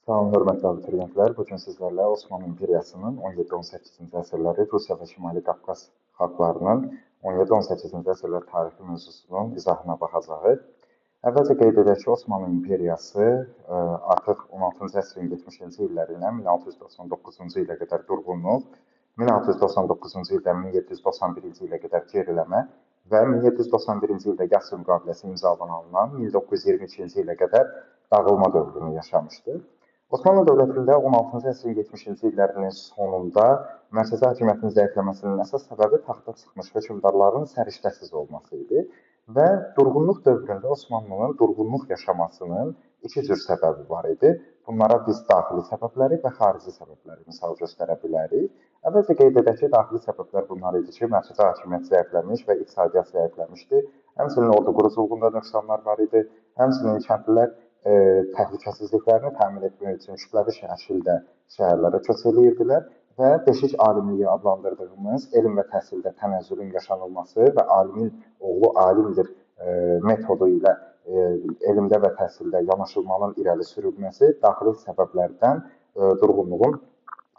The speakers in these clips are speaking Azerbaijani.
Salam, hörmətli abituriyentlər. Bugün sizlərlə Osmanlı İmperiyasının 17-18-ci əsrləri Rusiya və Şimali Qafqaz xalqlarının 17-18-ci əsrlər tarixi mövzusunun izahına baxacağıq. Əvvəlcə qeyd edək ki, Osmanlı İmperiyası artıq 16-cı əsrin 70-ci illərindən 1699-cu ilə qədər durğunluq, 1699-cu ildən 1791-ci ilə qədər geriləmə və 1791-ci ildə Qəsr müqaviləsi imzalanan 1922-ci ilə qədər dağılma dövrünü yaşamışdır. Osmanlı dövlətində 16-cı əsrin 70-ci illərinin sonunda mərkəzi hakimiyyətin zəifləməsinin əsas səbəbi taxta çıxmış hökmdarların səriştəsiz olması idi və durğunluq dövründə Osmanlının durğunluq yaşamasının iki cür səbəbi var idi. Bunlara biz daxili səbəbləri və xarici səbəbləri misal göstərə bilərik. Əvvəlcə qeyd edək ki, daxili səbəblər bunlar idi ki, mərkəzi hakimiyyət zəifləmiş və iqtisadiyyat zəifləmişdi. Həmçinin ordu quruculuğunda nöqsanlar var idi. Həmçinin kəndlilər təhlükəsizliklərini təmin etmək üçün kütləvi şəkildə şəhərlərə köç edirdilər və beşik alimliyi adlandırdığımız elm və təhsildə tənəzzülün yaşanılması və alimin oğlu alimdir metodu ilə elmdə və təhsildə yanaşılmanın irəli sürülməsi daxili səbəblərdən durğunluğun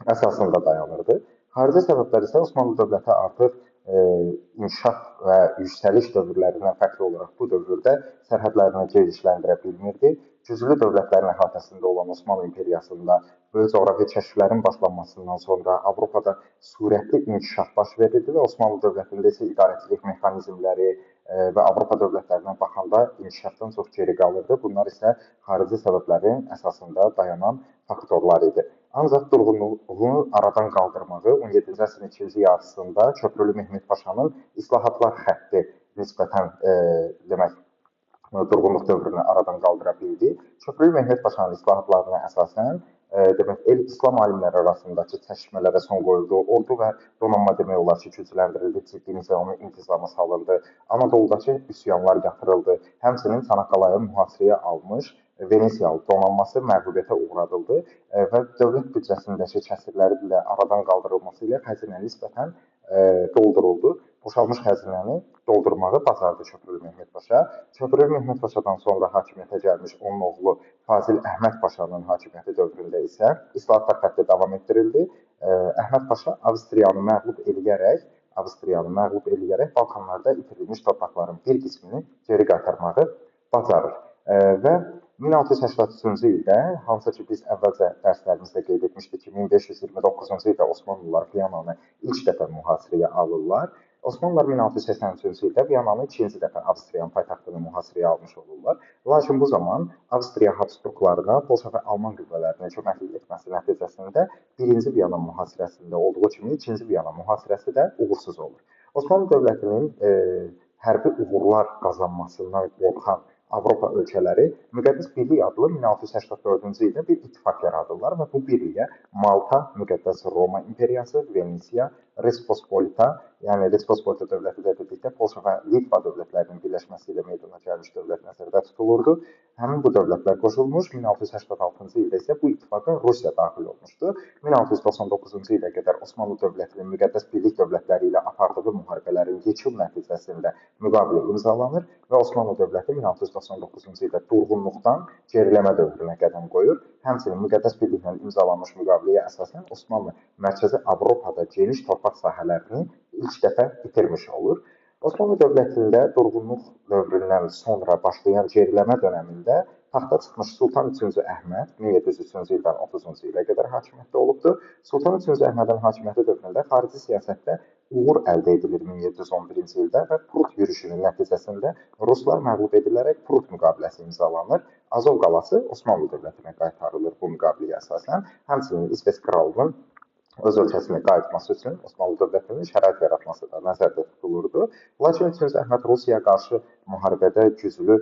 əsasında dayanırdı. Xarici səbəblər isə Osmanlı dövləti artıq inkişaf və yüksəliş dövrlərindən fərqli olaraq bu dövrdə sərhədlərini genişləndirə bilmirdi. Güclü dövlətlərin əhatəsində olan Osmanlı İmperiyasında böyük coğrafi kəşflərin başlanmasından sonra Avropada sürətli inkişaf baş verirdi və Osmanlı dövlətində isə idarəçilik mexanizmləri və Avropa dövlətlərinə baxanda inkişafdan çox geri qalırdı. Bunlar isə xarici səbəblərin əsasında dayanan faktorlar idi. Ancaq durğunluğu aradan qaldırmağı 17-ci əsrin ikinci yarısında Köprülü Mehmet Paşanın islahatlar xətti nisbətən demək durğunluq dövrünü aradan qaldıra bildi. Köprülü Mehmet Paşanın islahatlarına əsasən demək İslam alimləri arasındakı çəkişmələrə son qoyuldu. Ordu və donanma demək olar ki, gücləndirildi, ciddi nizami intizama salındı. Anadoludakı üsyanlar yatırıldı. Həmçinin Çanaqqalaya mühasirəyə almış Venesiyalı donanması məğlubiyyətə uğradıldı və dövlət büdcəsindəki kəsirləri ilə aradan qaldırılması ilə xəzinə nisbətən dolduruldu. Boşalmış xəzinəni doldurmağı bacardı Köprülü Mehmet Paşa. Köprülü Mehmet Paşadan sonra hakimiyyətə gəlmiş onun oğlu Fazil Əhməd Paşanın hakimiyyəti dövründə isə islahatlar xətti davam etdirildi. Əhməd Paşa Avstriyanı məğlub eləyərək Balkanlarda itirilmiş torpaqların bir qismini geri qaytarmağı bacarır. Və 1683-cü ildə, hansı ki biz əvvəlcə dərslərimizdə qeyd etmişdik ki, 1529-cu ildə Osmanlılar Viyananı ilk dəfə mühasirəyə alırlar. Osmanlılar 1683-cü ildə Viyananı ikinci dəfə Avstriyanın paytaxtını mühasirəyə almış olurlar. Lakin bu zaman Avstriya Habsburqlarına Polşa və Alman qüvvələrinin köməklik etməsi nəticəsində birinci Viyana mühasirəsində olduğu kimi ikinci Viyana mühasirəsi də uğursuz olur. Osmanlı dövlətinin hərbi uğurlar qazanmasından qorxan Avropa ölkələri Müqəddəs Birlik adlı 1684-cü ildə bir ittifaq yaradırlar və bu birliyə Malta, Müqəddəs Roma İmperiyası, Venesiya, Respospolita, yəni Respospolita dövləti də dedikdə Polşa və Litva dövlətlərinin birləşməsi ilə meydana gəlmiş dövlət nəzərdə tutulurdu. Həmin bu dövlətlər qoşulmuş, 1686-cı ildə isə bu ittifaqa Rusiya daxil olmuşdu. 1699-cu ilə qədər Osmanlı dövlətinin Müqəddəs Birlik dövlətləri ilə apardığı müharibələrin yekun nəticəsində müqavilə imzalanır və Osmanlı dövləti 1699-cu ildə durğunluqdan geriləmə dövrünə qədəm qoyur. Həmçinin Müqəddəs Birliklə imzalanmış müqaviləyə əsasən Osmanlı Mərkəzi Avropada geniş torpaq sahələrini ilk dəfə bitirmiş olur. Osmanlı dövlətində durğunluq dövründən sonra başlayan geriləmə dönəmində taxta çıxmış Sultan III. Əhməd 1703-cü ildən 30-cu ilə qədər hakimiyyətdə olubdur. Sultan III. Əhmədin hakimiyyəti dövründə xarici siyasətdə uğur əldə edilir 1711-ci ildə və Prut yürüşünün nəticəsində Ruslar məğlub edilərək Prut müqaviləsi imzalanır. Azov qalası Osmanlı dövlətinə qaytarılır bu müqaviləyə əsasən. Həmçinin İsveç kralının öz ölkəsinə qayıtması üçün Osmanlı dövlətinin şərait yaratması da nəzərdə tutulurdu. Lakin 3-cü Əhməd Rusiyaya qarşı müharibədə güclü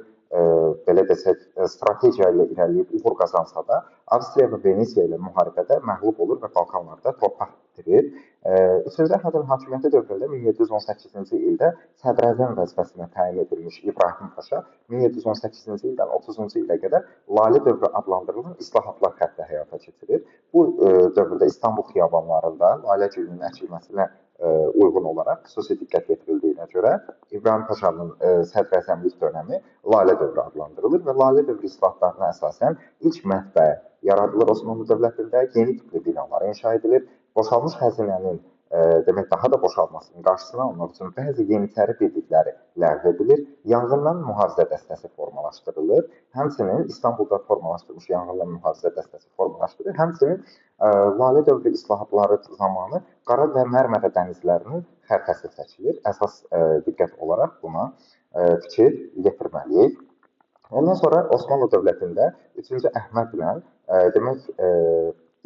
belə desək, strategiya ilə irəliyib uğur qazansa da, Avstriya və Venesiya ilə müharibədə məğlub olur və Balkanlarda torpaq itirir. 3-cü Əhmədin hakimiyyəti dövründə 1718-ci ildə sədrəzəm vəzifəsinə təyin edilmiş İbrahim Paşa 1718-ci ildən 30-cu ilə qədər Lale dövrü adlandırılan islahatlar xətti həyata keçirir. Bu dövrdə İstanbul xiyabanlarında Lalə gülünün əkilməsinə uyğun olaraq xüsusi diqqət yetirildiyinə görə İbrahim Paşanın sədrəzəmlik dönəmi Lalə dövrü adlandırılır və Lalə dövrü islahatlarına əsasən ilk mətbəə yaradılır Osmanlı dövlətində, yeni tipli binalar inşa edilir, boşalmış xəzinənin demək daha da boşalmasının qarşısını almaq üçün bəzi yeniçəri birlikləri ləğv edilir, yanğından mühafizə dəstəsi formalaşdırılır, həmçinin İstanbulda formalaşdırılmış yanğından mühafizə dəstəsi formalaşdırılır, həmçinin Lalə dövrü islahatları zamanı Qara və Mərmərə dənizlərinin xəritəsi çəkilir. Əsas diqqət olaraq buna fikir yetirməliyik. Ondan sonra Osmanlı dövlətində 3-cü Əhmədlə demək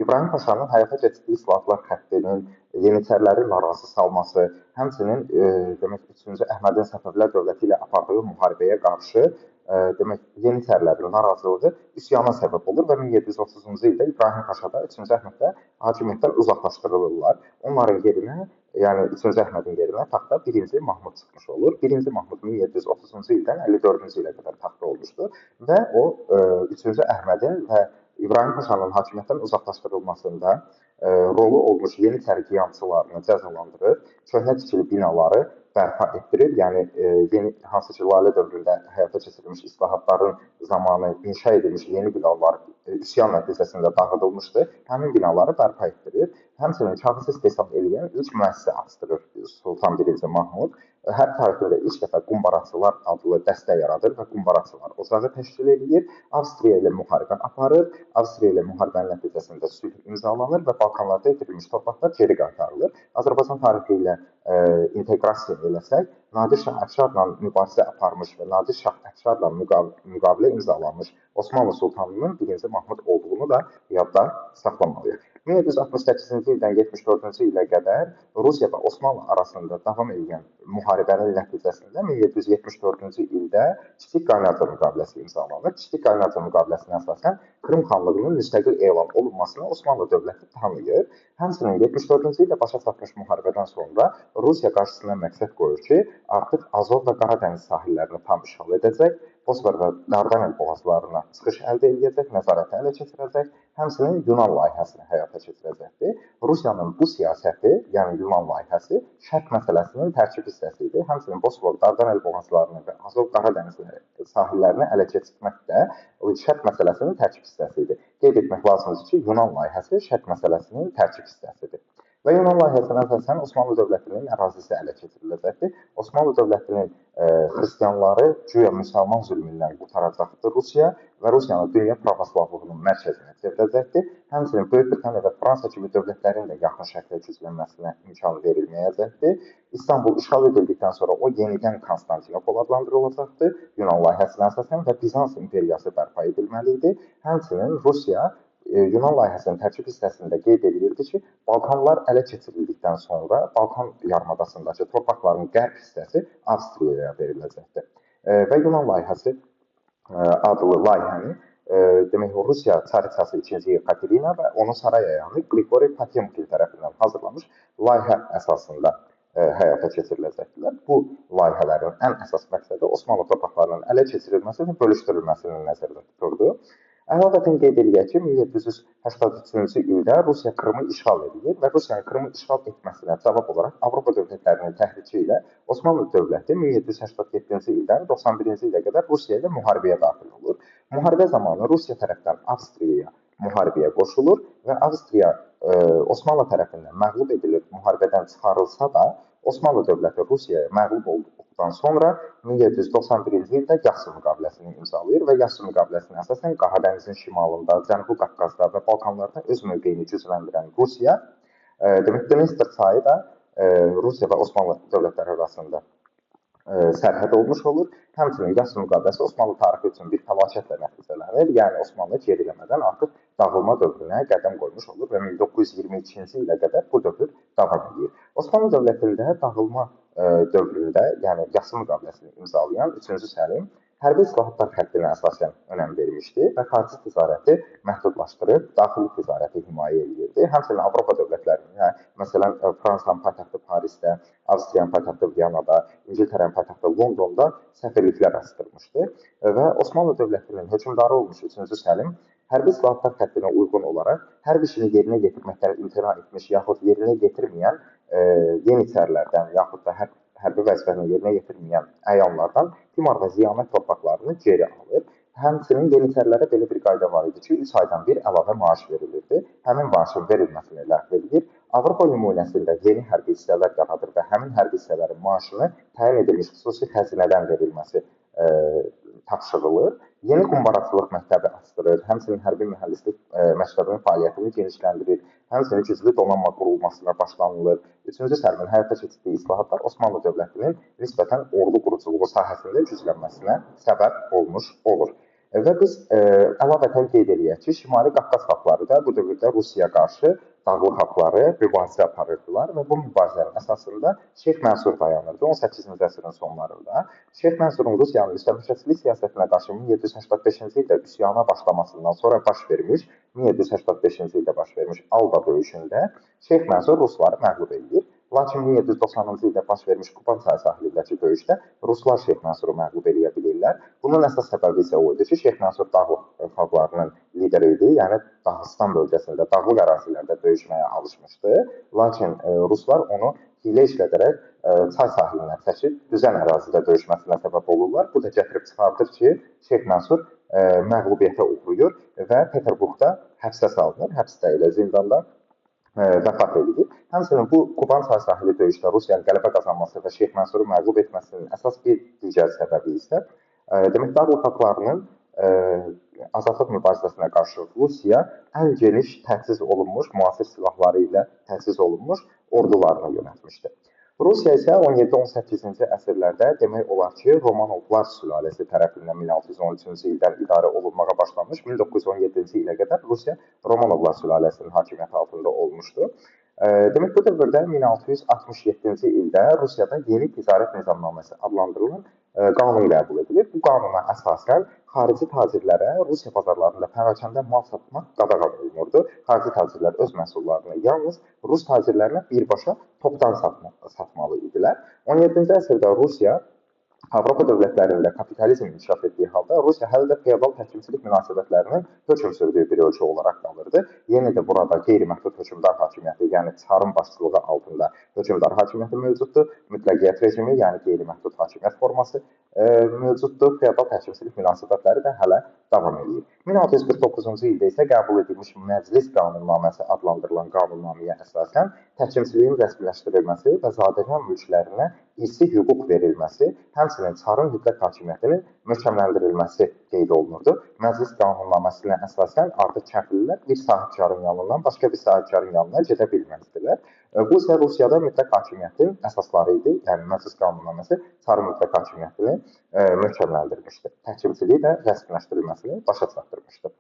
İbrahim Paşanın həyata keçirdiyi islahatlar xəttinin yeniçəriləri narazı salması, həmçinin demək 3-cü Əhmədin Səfəvilər dövləti ilə apardığı müharibəyə qarşı demək yeniçərilərin narazılığı üsyana səbəb olur və 1730-cu ildə İbrahim Paşa da 3-cü Əhmədlə hakimiyyətdən uzaqlaşdırılırlar. Onların yerinə, yəni 3-cü Əhmədin yerinə taxta 1-ci Mahmud çıxmış olur. 1-ci Mahmud 1730-cu ildən 54-cü ilə qədər taxta olmuşdur və o 3-cü Əhmədin və İbrahim Paşanın hakimiyyətdən uzaqlaşdırılmasında rolu olmuş yeniçəri qiyamçılarını cəzalandırır, köhnə tikili binaları bərpa etdirir. Yəni yeni hansı ki Lalə dövründə həyata keçirilmiş islahatların zamanı inşa edilmiş yeni binalar üsyan nəticəsində dağıdılmışdı. Həmin binaları bərpa etdirir. Həmçinin kağız istehsal edən ilk müəssisə açdırır Sultan 1-ci Mahmud. Hər tarixində ilk dəfə qumbaraçılar adlı dəstə yaradır və qumbaraçılar ocağı təşkil edir. Avstriya ilə müharibə aparır. Avstriya ilə müharibənin nəticəsində sülh imzalanır və Balkanlarda itirilmiş torpaqlar geri qaytarılır. Azərbaycan tarixi ilə inteqrasiya eləsək, Nadir Şah Əfşarla mübarizə aparmış və Nadir Şah Əfşarla müqavilə imzalanmış Osmanlı Sultanının 1-ci Mahmud olduğunu da yadda saxlamalıyıq. 1768-ci ildən 74-cü ilə qədər Rusiya və Osmanlı arasında davam edən müharibənin nəticəsində 1774-cü ildə Kiçik Qaynaca müqaviləsi imzalanır. Kiçik Qaynaca müqaviləsinə əsasən Krım xanlığının müstəqil elan olunmasını Osmanlı dövləti tanıyır. Həmçinin 74-cü ildə başa çatmış müharibədən sonra Rusiya qarşısına məqsəd qoyur ki, artıq Azov və Qara dəniz sahillərini tam işğal edəcək, Bosfor və Dardanel boğazlarına çıxış əldə edəcək, nəzarəti ələ keçirəcək, həmçinin Yunan layihəsini həyata keçirəcəkdir. Rusiyanın bu siyasəti, yəni Yunan layihəsi, şərq məsələsinin tərkib hissəsidir. Həmçinin Bosfor, Dardanel boğazlarını və Azov Qara dəniz sahillərini ələ keçirmək də şərq məsələsinin tərkib hissəsidir. Qeyd etmək lazımdır ki, Yunan layihəsi şərq məsələsinin tərkib hissəsidir. Və Yunan layihəsinə əsasən Osmanlı dövlətinin ərazisi ələ keçiriləcəkdir. Osmanlı dövlətinin xristianları güya müsəlman zülmündən qurtaracaqdır Rusiya və Rusiyanı dünya pravoslavlığının mərkəzinə çevirəcəkdir. Həmçinin Böyük Britaniya və Fransa kimi dövlətlərin də yaxın şərqdə güclənməsinə imkan verilməyəcəkdir. İstanbul işğal edildikdən sonra o yenidən Konstantinopol adlandırılacaqdır Yunan layihəsinə əsasən və Bizans imperiyası bərpa edilməli idi. Həmçinin Rusiya Yunan layihəsinin tərkib hissəsində qeyd edilirdi ki, Balkanlar ələ keçirildikdən sonra Balkan yarımadasındakı torpaqların qərb hissəsi Avstriyaya veriləcəkdir. Və Yunan layihəsi adlı layihəni demək Rusiya çariçası 2-ci Yekaterina və onun saray əyanı Qriqori Potemkin tərəfindən hazırlanmış layihə əsasında həyata keçiriləcəkdilər. Bu layihələrin ən əsas məqsədi Osmanlı torpaqlarının ələ keçirilməsi və bölüşdürülməsinin nəzərdə tuturdu. Əlavətən qeyd edək ki, 1783-cü ildə Rusiya Krımı işğal edir və Rusiyanın Krımı işğal etməsinə cavab olaraq Avropa dövlətlərinin təhriki ilə Osmanlı dövləti 1787-ci ildən 91-ci ilə qədər Rusiya ilə müharibəyə daxil olur. Müharibə zamanı Rusiya tərəfdən Avstriyaya müharibəyə qoşulur və Avstriya Osmanlı tərəfindən məğlub edilir, müharibədən çıxarılsa da, Osmanlı dövləti Rusiyaya məğlub olduqdan sonra 1791-ci ildə Yassı müqaviləsini imzalayır və Yassı müqaviləsinə əsasən Qara dənizin şimalında, Cənubi Qafqazda və Balkanlarda öz mövqeyini gücləndirən Rusiya, demək Dnestr çayı da Rusiya və Osmanlı dövlətləri arasında sərhəd olmuş olur. Həmçinin Yassı müqaviləsi Osmanlı tarixi üçün bir fəlakətlə nəticələnir. Yəni Osmanlı geriləmədən artıq dağılma dövrünə qədəm qoymuş olur və 1922-ci ilə qədər bu dövr davam edir. Osmanlı dövlətində dağılma dövründə, yəni Yassı müqaviləsini imzalayan 3-cü Səlim hərbi islahatlar xəttinə əsasən önəm vermişdi və xarici ticarəti məhdudlaşdırıb, daxili ticarəti himayə edirdi. Həmçinin Avropa dövlətlərinə, məsələn, Fransanın paytaxtı Parisdə, Avstriyanın paytaxtı Viyanada, İngiltərənin paytaxtı Londonda səfirliklər açdırmışdı və Osmanlı dövlətinin hökmdarı olmuş 3-cü Səlim hərbi islahatlar xəttinə uyğun olaraq hərb işini yerinə yetirməkdən imtina etmiş yaxud yerinə yetirməyən yeniçərilərdən yaxud da hərbi vəzifəni yerinə yetirməyən əyanlardan Timar və Ziyamət torpaqlarını geri alır. Həmçinin Yeniçərilərə belə bir qayda var idi ki, 3 aydan bir əlavə maaş verilirdi. Həmin maaşın verilməsini ləğv edilir. Avropa nümunəsində yeni hərbi hissələr yaradır və həmin hərbi hissələrin maaşını təyin edilmiş xüsusi xəzinədən verilməsi tapşırılır. Yeni qumbaraçılıq məktəbi açdırır, həmçinin hərbi mühəndislik məktəbinin fəaliyyətini genişləndirir, həmçinin güclü donanma qurulmasına başlanılır. Üçüncü Səlmin həyata keçirdiyi islahatlar Osmanlı dövlətinin nisbətən ordu quruculuğu sahəsində güclənməsinə səbəb olmuş olur. Və biz əlavətən qeyd edək ki, Şimali Qafqaz xalqları da bu dövrdə Rusiyaya qarşı dağlıq xalqları mübarizə aparırdılar və bu mübarizənin əsasında Şeyx Mənsur dayanırdı 18-ci əsrin sonlarında. Şeyx Mənsurun Rusiyanın müstəmləkəçilik siyasətinə qarşı 1785-ci ildə üsyana başlamasından sonra baş vermiş, 1785-ci ildə baş vermiş Alba döyüşündə Şeyx Mənsur rusları məğlub edir. Lakin 1790-cı ildə baş vermiş Kuban çayı sahilindəki döyüşdə ruslar Şeyx Mənsuru məğlub edə bilirlər. Bunun əsas səbəbi isə o idi ki, Şeyx Mənsur dağlıq xalqlarının lideri idi, yəni Dağıstan bölgəsində, dağlıq ərazilərdə döyüşməyə alışmışdı. Lakin ruslar onu hilə işlədərək çay sahilinə çəkib düzən ərazidə döyüşməsinə səbəb olurlar. Bu da gətirib çıxardır ki, Şeyx Mənsur məğlubiyyətə uğrayır və Peterburqda həbsə salınır, həbsdə elə zindanda vəfat edir. Həmçinin bu Kuban çay sahili döyüşdə Rusiyanın qələbə qazanması və Şeyx Mənsuru məğlub etməsinin əsas bir digər səbəbi isə demək dağlıq xalqlarının azadlıq mübarizəsinə qarşı Rusiya ən geniş təchiz olunmuş, müasir silahları ilə təchiz olunmuş ordularını yönətmişdi. Rusiya isə 17-18-ci əsrlərdə demək olar ki, Romanovlar sülaləsi tərəfindən 1613-cü ildən idarə olunmağa başlanmış, 1917-ci ilə qədər Rusiya Romanovlar sülaləsinin hakimiyyəti altında olmuşdu. Demək, bu dövrdə 1667-ci ildə Rusiyada yeni ticarət nizamnaməsi adlandırılan qanun qəbul edilir. Bu qanuna əsasən xarici tacirlərə Rusiya bazarlarında pərakəndə mal satmaq qadağan olunurdu. Xarici tacirlər öz məhsullarını yalnız Rus tacirlərinə birbaşa topdan satmalı idilər. 17-ci əsrdə Rusiya Avropa dövlətlərində kapitalizm inkişaf etdiyi halda Rusiya hələ də feodal təhkimçilik münasibətlərinin hökm sürdüyü bir ölkə olaraq qalırdı. Yenə də burada qeyri-məhdud hökmdar hakimiyyəti, yəni çarın başçılığı altında hökmdar hakimiyyəti mövcuddur. Mütləqiyyət rejimi, yəni qeyri-məhdud hakimiyyət forması mövcuddur. Feodal təhkimçilik münasibətləri də hələ davam edir. 1649-cu ildə isə qəbul edilmiş Məclis qanunnaməsi adlandırılan qanunnaməyə əsasən təhkimçiliyin rəsmiləşdirilməsi və zadəgan mülklərinə irsi hüquq verilməsi, həmçinin çarın mütləq hakimiyyətinin möhkəmləndirilməsi qeyd olunurdu. Məclis qanunnaməsinə əsasən artıq kəndlilər bir sahibkarın yanından başqa bir sahibkarın yanına gedə bilməzdilər. Bu isə Rusiyada mütləq hakimiyyətin əsasları idi. Yəni Məclis qanunnaməsi çarın mütləq hakimiyyətini möhkəmləndirmişdi. Təhkimçiliyi də rəsmiləşdirilməsini başa çatdırmışdı.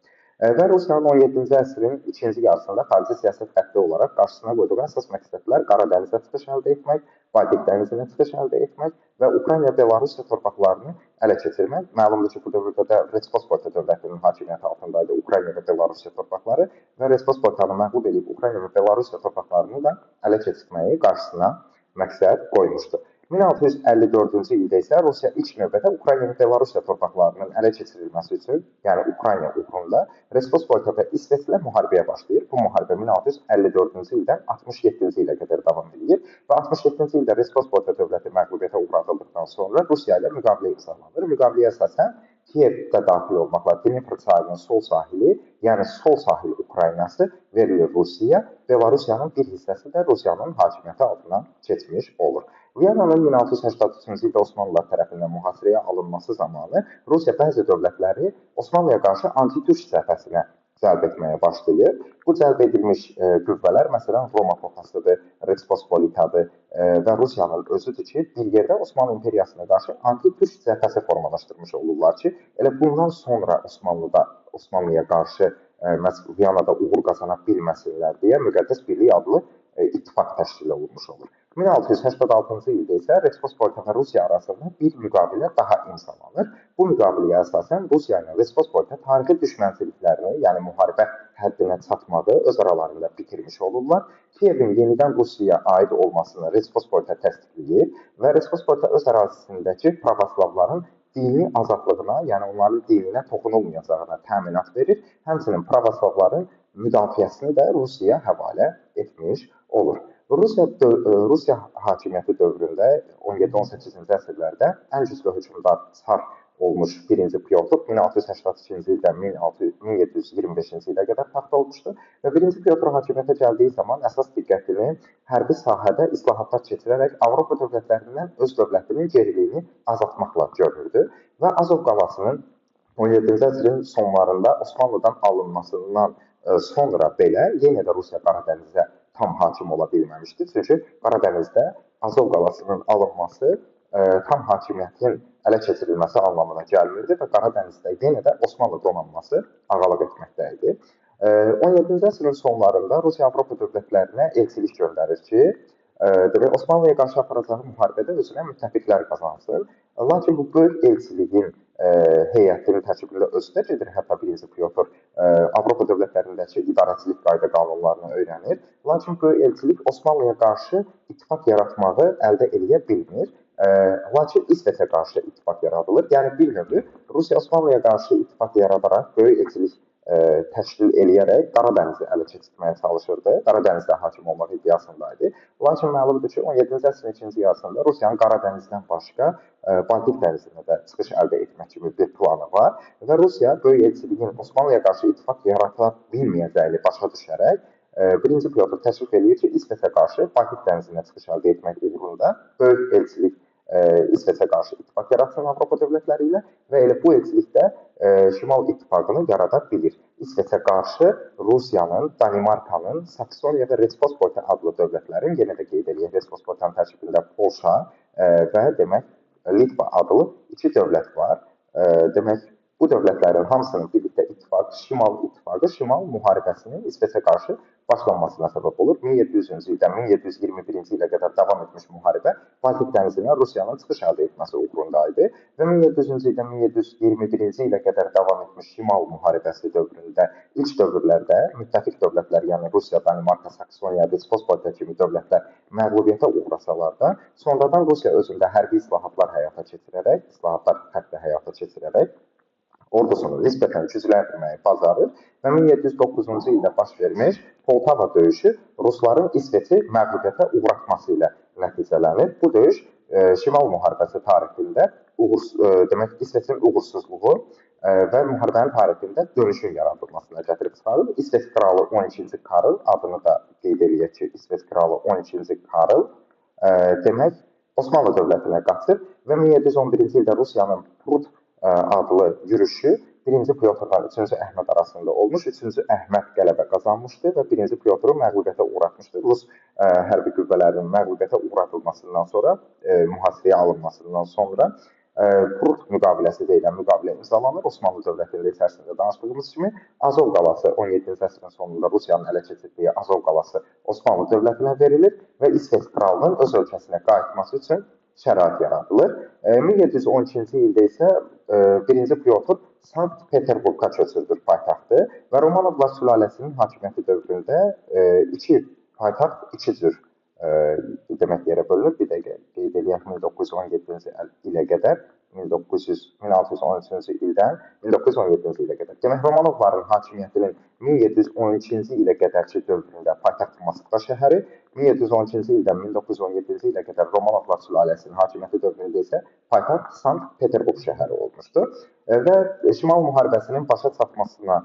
Və Rusiyanın 17-ci əsrin ikinci yarısında xarici siyasət xətti olaraq qarşısına qoyduğu əsas məqsədlər Qara dənizə çıxış əldə etmək, Baltik dənizinə çıxış əldə etmək və Ukrayna, Belarusiya torpaqlarını ələ keçirmək. Məlumdur ki, bu dövrdə də Respospolita dövlətinin hakimiyyəti altındaydı Ukrayna və Belarusiya torpaqları və Respospolitanı məğlub edib Ukrayna və Belarusiya torpaqlarını da ələ keçirməyi qarşısına məqsəd qoymuşdu. 1654-cü ildə isə Rusiya ilk növbədə Ukrayna və Belarusiya torpaqlarının ələ keçirilməsi üçün, yəni Ukrayna uğrunda Respospolita və İsveçlə müharibəyə başlayır. Bu müharibə 1654-cü ildən 67-ci ilə qədər davam edir və 67-ci ildə Respospolita dövləti məğlubiyyətə uğradıldıqdan sonra Rusiya ilə müqavilə imzalanır. Müqaviləyə əsasən Kiyevdə daxil olmaqla Dnepr çayının sol sahili, yəni sol sahil Ukraynası verilir Rusiyaya, Belarusiyanın bir hissəsi də Rusiyanın hakimiyyəti altına keçmiş olur. Viyananın 1683-cü ildə Osmanlılar tərəfindən mühasirəyə alınması zamanı Rusiya bəzi dövlətləri Osmanlıya qarşı anti-türk cəbhəsinə cəlb etməyə başlayır. Bu cəlb edilmiş qüvvələr, məsələn, Roma papasıdır, Respospolitadır və Rusiyanın özüdür ki, bir yerdə Osmanlı imperiyasına qarşı anti-türk cəbhəsi formalaşdırmış olurlar ki, elə bundan sonra Osmanlıya qarşı Viyanada uğur qazana bilməsinlər deyə Müqəddəs Birlik adlı ittifaq təşkil olunmuş olur. 1686-cı ildə isə Respospolita və Rusiya arasında bir müqavilə daha imzalanır. Bu müqaviləyə əsasən Rusiya ilə Respospolita tarixi düşmənçiliklərini, yəni müharibə həddinə çatmağı öz aralarında bitirmiş olurlar. Kiyevin yenidən Rusiyaya aid olmasını Respospolita təsdiqləyir və Respospolita öz ərazisindəki pravoslavların dini azadlığına, yəni onların dininə toxunulmayacağına təminat verir. Həmçinin pravoslavların müdafiəsini də Rusiyaya həvalə etmiş olur. Rusiya hakimiyyəti dövründə 17-18-ci əsrlərdə ən güclü hökmdar çar olmuş 1-ci Pyotr 1682-ci ildən 1725-ci ilə qədər taxt olmuşdu və 1-ci Pyotr hakimiyyətə gəldiyi zaman əsas diqqətini hərbi sahədə islahatlar keçirərək Avropa dövlətlərindən öz dövlətinin geriliyini azaltmaqla görürdü və Azov qalasının 17-ci əsrin sonlarında Osmanlıdan alınmasından sonra belə yenə də Rusiya Qaradənizə tam hakim ola bilməmişdi. Çünki Qaradənizdə Azov qalasının alınması tam hakimiyyətin ələ keçirilməsi anlamına gəlmirdi və Qaradənizdə yenə də Osmanlı donanması ağalıq etməkdə idi. 17-ci əsrin sonlarında Rusiya Avropa dövlətlərinə elçilik göndərir ki, Osmanlıya qarşı aparacağı müharibədə özünə müttəfiqlər qazansın. Lakin bu böyük elçiliyin heyətinin tərkibində özü də gedir. Hətta 1-ci Pyotr Avropa dövlətlərindəki idarəçilik qayda qanunlarını öyrənir. Lakin böyük elçilik Osmanlıya qarşı ittifaq yaratmağı əldə edə bilmir. Lakin İsveçə qarşı ittifaq yaradılır. Yəni bir növü Rusiya Osmanlıya qarşı ittifaq yaradaraq böyük elçilik təşkil eləyərək Qaradənizi ələ keçirməyə çalışırdı. Qaradənizdə hakim olmaq iddiasındaydı. Lakin məlumdur ki, 17-ci əsrin ikinci yarısında Rusiyanın Qaradənizdən başqa Baltik dənizinə də çıxış əldə etmək kimi bir planı var və Rusiya böyük elçiliyin Osmanlıya qarşı ittifaq yarata bilməyəcəyini başa düşərək 1-ci Pyotr təklif edir ki, İsveçə qarşı Baltik dənizinə çıxış əldə etmək uğrunda böyük elçilik İsveçə qarşı ittifaq yaratsın Avropa dövlətləri ilə və elə bu elçilikdə Şimal İttifaqını yarada bilir. İsveçə qarşı Rusiyanın, Danimarkanın, Saksoniya və Respospolita adlı dövlətlərin, yenə də qeyd edək, Respospolitanın tərkibində Polşa və demək Litva adlı iki dövlət var. Demək, bu dövlətlərin hamısının birlikdə ittifaqı, Şimal İttifaqı, Şimal müharibəsinin İsveçə qarşı başlanmasına səbəb olur. 1700-cü ildən 1721-ci ilə qədər davam etmiş müharibə Baltik dənizinə Rusiyanın çıxış əldə etməsi uğrundaydı və 1700-cü ildən 1721-ci ilə qədər davam etmiş Şimal müharibəsi dövründə ilk dövrlərdə müttəfiq dövlətlər, yəni Rusiya, Danimarka, Saksoniya, Respospolita kimi dövlətlər məğlubiyyətə uğrasalar da, sonradan Rusiya özündə hərbi islahatlar həyata keçirərək, islahatlar xətti həyata keçirərək ordusunu nisbətən gücləndirməyi bacarır və 1709-cu ildə baş vermiş Poltava döyüşü Rusların İsveçi məğlubiyyətə uğratması ilə nəticələnir. Bu döyüş Şimal müharibəsi tarixində demək İsveçin uğursuzluğu və müharibənin tarixində dönüşün yaradılmasına gətirib çıxarır. İsveç kralı 12-ci Karl, adını da qeyd eləyək ki, İsveç kralı 12-ci Karl demək Osmanlı dövlətinə qaçır və 1711-ci ildə Rusiyanın Prut adlı yürüşü 1-ci Pyotrla 3-cü Əhməd arasında olmuş. 3-cü Əhməd qələbə qazanmışdı və 1-ci Pyotru məğlubiyyətə uğratmışdı. Rus hərbi qüvvələrinin məğlubiyyətə uğradılmasından sonra, mühasirəyə alınmasından sonra Prut müqaviləsi deyilən müqavilə imzalanır. Osmanlı dövlətinin içərisində danışdığımız kimi Azov qalası 17-ci əsrin sonunda Rusiyanın ələ keçirdiyi Azov qalası Osmanlı dövlətinə verilir və İsveç kralının öz ölkəsinə qayıtması üçün şərait yaradılır. 1712-ci ildə isə 1-ci Pyotr Sankt-Peterburqa köçürülür paytaxtı və Romanovlar sülaləsinin hakimiyyəti dövründə iki paytaxt iki cür demək yerə bölünür. Bir dəqiqə qeyd eləyək 1917-ci ilə qədər 1613-cü ildən 1917-ci ilə qədər. Demək Romanovların hakimiyyətinin 1712-ci ilə qədərki dövründə paytaxt Moskva şəhəri, 1712-ci ildən 1917-ci ilə qədər Romanovlar sülaləsinin hakimiyyəti dövründə isə paytaxt Sankt-Peterburq şəhəri olmuşdur və Şimal müharibəsinin başa çatmasına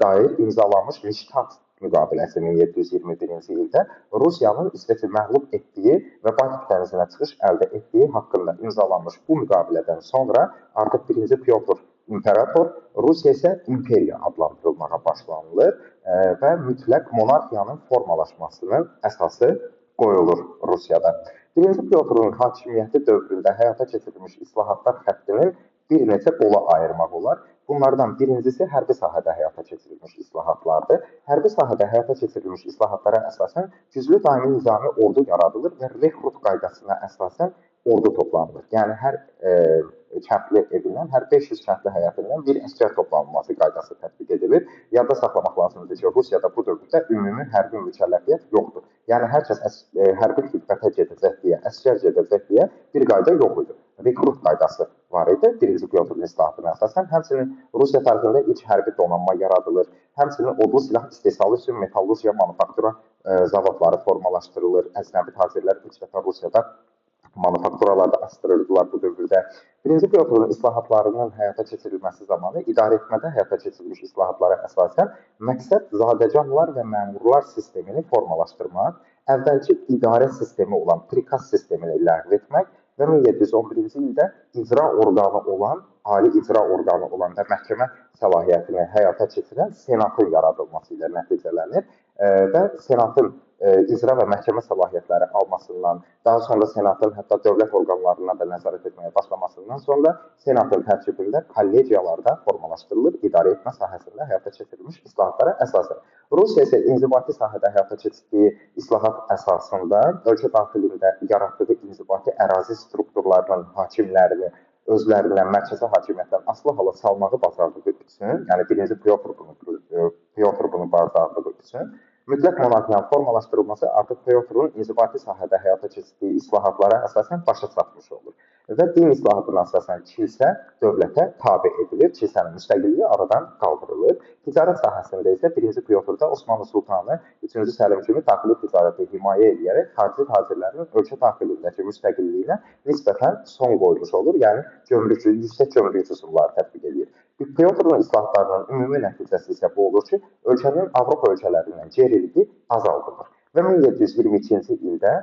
dair imzalanmış Mişkat müqaviləsi 1721-ci ildə Rusiyanın İsveçi məğlub etdiyi və Baltik dənizinə çıxış əldə etdiyi haqqında imzalanmış bu müqavilədən sonra artıq 1-ci Pyotr imperator, Rusiya isə imperiya adlandırılmağa başlanılır və mütləq monarxiyanın formalaşmasının əsası qoyulur Rusiyada. 1-ci Pyotrun hakimiyyəti dövründə həyata keçirilmiş islahatlar xəttinin bir neçə qola ayırmaq olar. Bunlardan birincisi hərbi sahədə həyata keçirilmiş islahatlardır. Hərbi sahədə həyata keçirilmiş islahatlara əsasən güclü daimi nizami ordu yaradılır və rekrut qaydasına əsasən ordu toplanılır. Yəni hər kəndli evindən, hər 500 kəndli həyatından bir əsgər toplanılması qaydası tətbiq edilir. Yadda saxlamaq lazımdır ki, Rusiyada bu dövrdə ümumi hərbi mükəlləfiyyət yoxdur. Yəni hər kəs hərbi xidmətə gedəcək deyə, əsgər gedəcək deyə bir qayda yox idi. Rekrut qaydası var idi 1-ci Pyotrun islahatına əsasən. Həmçinin Rusiya tarixində ilk hərbi donanma yaradılır. Həmçinin odlu silah istehsalı üçün metallurgiya, manufaktura zavodları formalaşdırılır. Əcnəbi tacirlər ilk dəfə Rusiyada manufakturalarda asdırırdılar bu dövrdə. Birinci Pyotrun islahatlarının həyata keçirilməsi zamanı idarəetmədə həyata keçirilmiş islahatlara əsasən məqsəd zadəganlar və məmurlar sistemini formalaşdırmaq, əvvəlki idarə sistemi olan prikaz sistemini ləğv etmək və 1711-ci ildə icra orqanı olan, ali icra orqanı olan və məhkəmə səlahiyyətini həyata keçirən senatın yaradılması ilə nəticələnir və senatın icra və məhkəmə səlahiyyətləri almasından, daha sonra senatın hətta dövlət orqanlarına da nəzarət etməyə başlamasından sonra senatın tərkibində kollegiyalarda formalaşdırılır idarəetmə sahəsində həyata keçirilmiş islahatlara əsasən. Rusiya isə inzibati sahədə həyata keçirdiyi islahat əsasında ölkə daxilində yaratdığı inzibati ərazi strukturlarının hakimlərini özlərindən mərkəzi hakimiyyətdən asılı hala salmağı bacardığı üçün, yəni birinci Pyotr bunu bacardığı üçün mütləq monarxiyanın formalaşdırılması artıq Pyotrun inzibati sahədə həyata keçirdiyi islahatlara əsasən başa çatmış olur. Və din islahatına əsasən kilsə dövlətə tabe edilir, kilsənin müstəqilliyi aradan qaldırılır. Ticarət sahəsində isə 1-ci Pyotrda Osmanlı Sultanı 3-cü Səlim kimi daxili ticarəti himayə edərək xarici tacirlərin ölkə daxilindəki müstəqilliyinə nisbətən son qoymuş olur, yəni yüksək gömrük rüsumları tətbiq edir. Pyotrun islahatlarının ümumi nəticəsi isə bu olur ki, ölkənin Avropa ölkələrindən gerilliyi azaldılır. Və 1722-ci ildə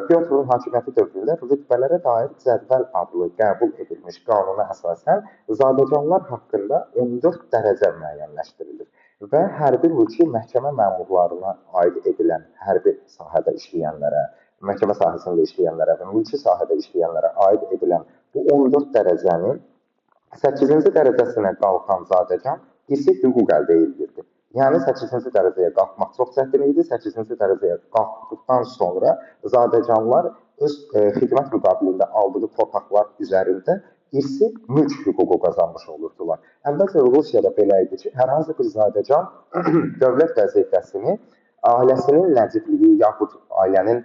Pyotrun hakimiyyəti dövründə rütbələrə dair cədvəl adlı qəbul edilmiş qanuna əsasən zadəganlar haqqında 14 dərəcə müəyyənləşdirilir. Və hərbi mülki məhkəmə məmurlarına aid edilən hərbi sahədə işləyənlərə, məhkəmə sahəsində işləyənlərə və mülki sahədə işləyənlərə aid edilən bu 14 dərəcənin 8-ci dərəcəsinə qalxan zadəgan irsi hüquq əldə edilirdi. Yəni 8-ci dərəcəyə qalxmaq çox çətin idi. 8-ci dərəcəyə qalxdıqdan sonra zadəganlar öz xidmət müqabilində aldığı torpaqlar üzərində irsi mülk hüququ qazanmış olurdular. Əvvəlcə Rusiyada belə idi ki, hər hansı bir zadəgan dövlət vəzifəsini ailəsinin nəcibliyi yaxud ailənin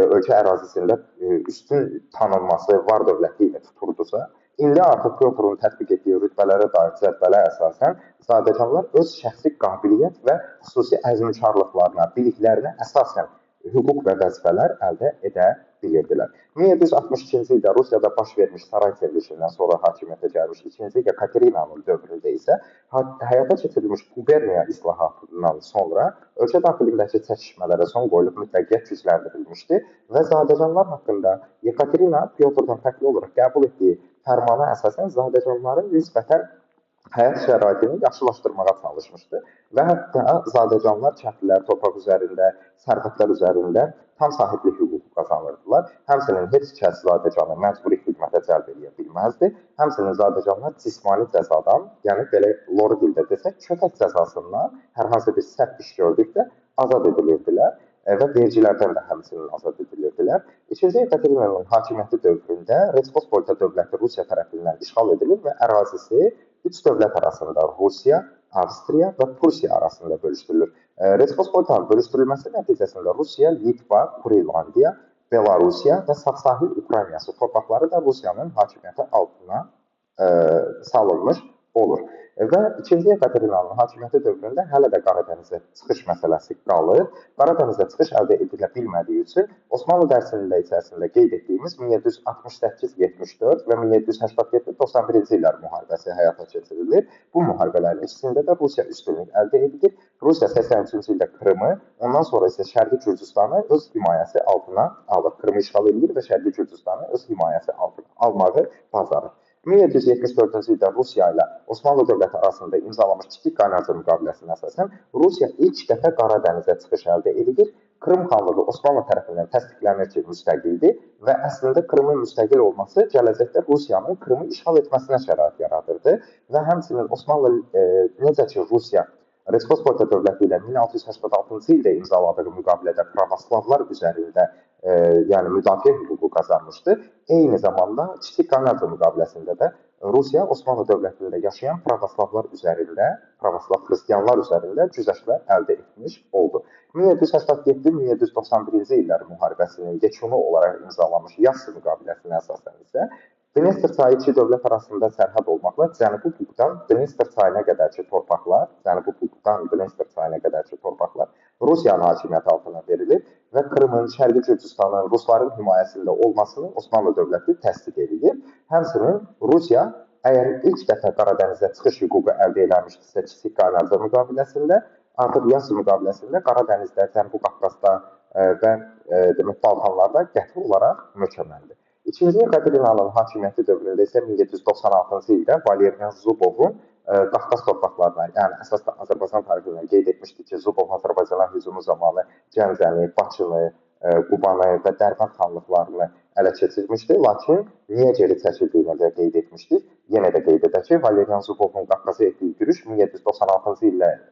ölkə ərazisində üstün tanınması var dövləti ilə tuturdusa, İndi artıq Pyotrun tətbiq etdiyi rütbələrə dair cədvələ əsasən zadəganlar öz şəxsi qabiliyyət və xüsusi əzmkarlıqlarına, biliklərinə əsasən hüquq və vəzifələr əldə edə bilirdilər. 1762-ci ildə Rusiyada baş vermiş saray çevrilişindən sonra hakimiyyətə gəlmiş 2-ci Yekaterinaның dövründə isə həyata keçirilmiş quberniya islahatından sonra ölkə daxilindəki çəkişmələrə son qoyulub mütləqiyyət gücləndirilmişdi və zadəganlar haqqında Yekaterina Pyotrdan fərqli olaraq qəbul etdiyi fərmana əsasən zadəganların nisbətən həyat şəraitini yaxşılaşdırmağa çalışmışdı və hətta zadəganlar kəndlilər, torpaq üzərində, sərvətlər üzərində tam sahiblik hüququ qazanırdılar. Həmçinin heç kəs zadəganı məcburi xidmətə cəlb edə bilməzdi. Həmçinin zadəganlar cismani cəzadan, yəni belə lori dildə desək, kötək cəzasından hər hansı bir səhv iş gördükdə azad edilirdilər və vergilərdən də həmçinin azad edilirdilər. 2-ci Yekaterinanın hakimiyyəti dövründə Respospolita dövləti Rusiya tərəfindən işğal edilir və ərazisi üç dövlət arasında Rusiya, Avstriya və Prusiya arasında bölüşdürülür. Respospolitanın bölüşdürülməsi nəticəsində Rusiya, Litva, Kureylandiya, Belarusiya və sağ-sahil Ukraynası torpaqları da Rusiyanın hakimiyyəti altına salınmış olur. Və 2-ci Yekaterinanın hakimiyyəti dövründə hələ də Qaradənizə çıxış məsələsi qalır. Qaradənizə çıxış əldə edilə bilmədiyi üçün Osmanlı dərsində içərisində qeyd etdiyimiz 1768-74 və 1787-91-ci illər müharibəsi həyata keçirilir. Bu müharibələrin ikisində də Rusiya üstünlük əldə edilir. Rusiya 83-cü ildə Krımı, ondan sonra isə Şərqi Gürcüstanı öz himayəsi altına alır. Krımı işğal edir və Şərqi Gürcüstanı öz himayəsi altına almağı bacarır. 1774-cü ildə Rusiya ilə Osmanlı dövləti arasında imzalamış Kiçik Qaynarca müqaviləsinə əsasən Rusiya ilk dəfə Qaradənizə çıxış əldə edilir. Krım xanlığı Osmanlı tərəfindən təsdiqlənir ki, müstəqildir və əslində Krımın müstəqil olması gələcəkdə Rusiyanın Krımı işğal etməsinə şərait yaradırdı və həmçinin Osmanlı necə ki Rusiya Respospolita dövləti ilə 1686-cı ildə imzaladığı müqavilədə pravoslavlar üzərində yəni müdafiə hüququ qazanmışdı. Eyni zamanda Kiçik Qaynarca müqaviləsində də Rusiya Osmanlı dövlətində yaşayan pravoslavlar üzərində, pravoslav xristianlar üzərində güzəştlər əldə etmiş oldu. 1787-1791-ci illər müharibəsinin yekunu olaraq imzalanmış Yassi müqaviləsinə əsasən isə Dnestr çayı iki dövlət arasında sərhəd olmaqla Cənubi Buqdan Dnestr çayına qədərki torpaqlar, Cənubi Buqdan Dnestr çayına qədərki torpaqlar Rusiyanın hakimiyyəti altına verilir və Krımın, Şərqi Gürcüstanın Rusların himayəsində olmasını Osmanlı dövləti təsdiq edir. Həmçinin Rusiya əgər ilk dəfə Qaradənizə çıxış hüququ əldə edilmişdirsə Kiçik Qaynarca müqaviləsində, artıq Yas müqaviləsində Qaradənizdə, Cənubi Qafqazda və demək Balkanlarda qəti olaraq möhkəmləndir. İkinci Yekaterinanın hakimiyyəti dövründə isə 1796-cı ildə Valerian Zubovun Qafqaz torpaqlarına, yəni əsas da Azərbaycan tarixində qeyd etmişdi ki, Zubov Azərbaycana hücumu zamanı Gəncəni, Bakını, Qubanı və Dərbənd xanlıqlarını ələ keçirmişdi. Lakin niyə geri çəkildiyini də qeyd etmişdi. Yenə də qeyd edək ki, Valerian Zubovun Qafqaza etdiyi yürüş 1796-cı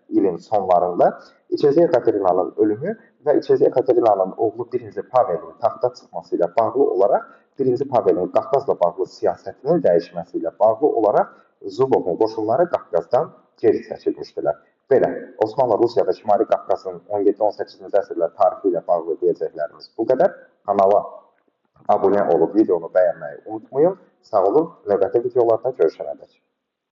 ilin sonlarında İkinci Yekaterinanın ölümü və İkinci Yekaterinanın oğlu 1-ci Pavelin taxta çıxması ilə bağlı olaraq 1-ci Pavelin Qafqazla bağlı siyasətinin dəyişməsi ilə bağlı olaraq Zubovun qoşunları Qafqazdan geri çəkilmişdilər. Belə, Osmanlı, Rusiya və Şimali Qafqazın 17-18-ci əsrlər tarixi ilə bağlı deyəcəklərimiz bu qədər. Kanala abunə olub videonu bəyənməyi unutmayın. Sağ olun, növbəti videolarda görüşənədək.